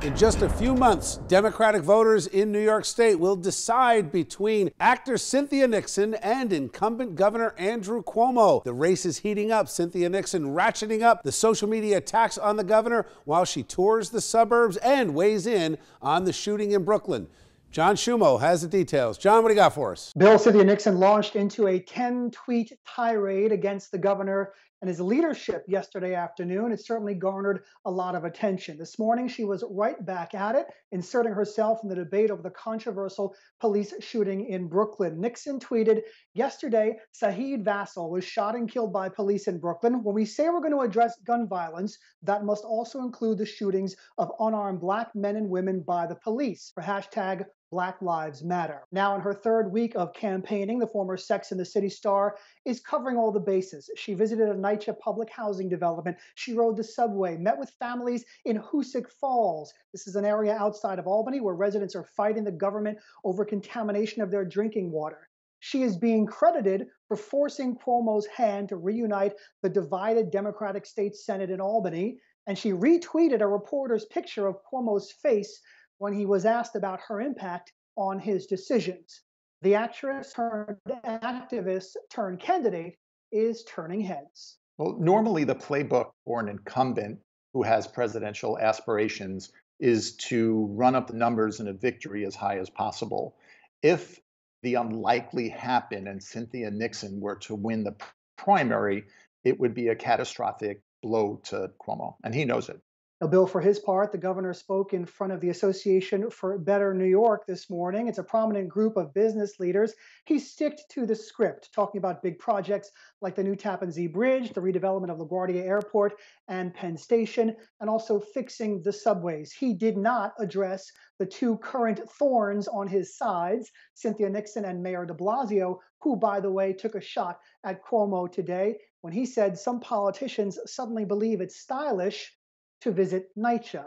In just a few months, Democratic voters in New York State will decide between actor Cynthia Nixon and incumbent Governor Andrew Cuomo. The race is heating up. Cynthia Nixon ratcheting up the social media attacks on the governor while she tours the suburbs and weighs in on the shooting in Brooklyn. John Shumo has the details. John, what do you got for us? Bill, Cynthia Nixon launched into a 10-tweet tirade against the governor and his leadership yesterday afternoon. It certainly garnered a lot of attention. This morning, she was right back at it, inserting herself in the debate over the controversial police shooting in Brooklyn. Nixon tweeted, "Yesterday, Saheed Vassell was shot and killed by police in Brooklyn. When we say we're going to address gun violence, that must also include the shootings of unarmed Black men and women by the police." For hashtag Black Lives Matter. Now, in her third week of campaigning, the former Sex and the City star is covering all the bases. She visited a NYCHA public housing development. She rode the subway, met with families in Hoosick Falls. This is an area outside of Albany where residents are fighting the government over contamination of their drinking water. She is being credited for forcing Cuomo's hand to reunite the divided Democratic State Senate in Albany, and she retweeted a reporter's picture of Cuomo's face when he was asked about her impact on his decisions. The actress turned activist turned candidate is turning heads. Well, normally the playbook for an incumbent who has presidential aspirations is to run up the numbers in a victory as high as possible. If the unlikely happened and Cynthia Nixon were to win the primary, it would be a catastrophic blow to Cuomo, and he knows it. Now, Bill, for his part, the governor spoke in front of the Association for Better New York this morning. It's a prominent group of business leaders. He sticked to the script, talking about big projects like the new Tappan Zee Bridge, the redevelopment of LaGuardia Airport and Penn Station, and also fixing the subways. He did not address the two current thorns on his sides, Cynthia Nixon and Mayor de Blasio, who, by the way, took a shot at Cuomo today when he said some politicians suddenly believe it's stylish to visit NYCHA.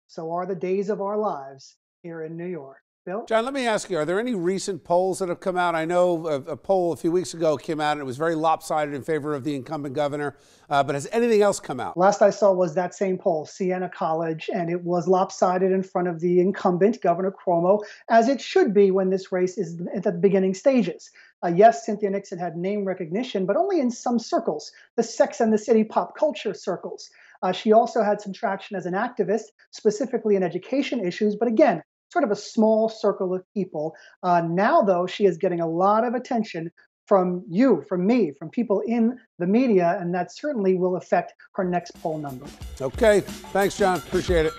So are the days of our lives here in New York. Bill? John, let me ask you, are there any recent polls that have come out? I know a poll a few weeks ago came out and it was very lopsided in favor of the incumbent governor, but has anything else come out? Last I saw was that same poll, Siena College, and it was lopsided in front of the incumbent, Governor Cuomo, as it should be when this race is at the beginning stages. Yes, Cynthia Nixon had name recognition, but only in some circles, the Sex and the City pop culture circles. She also had some traction as an activist, specifically in education issues, but again, sort of a small circle of people. Now, though, she is getting a lot of attention from you, from me, from people in the media, and that certainly will affect her next poll number. Okay. Thanks, John. Appreciate it.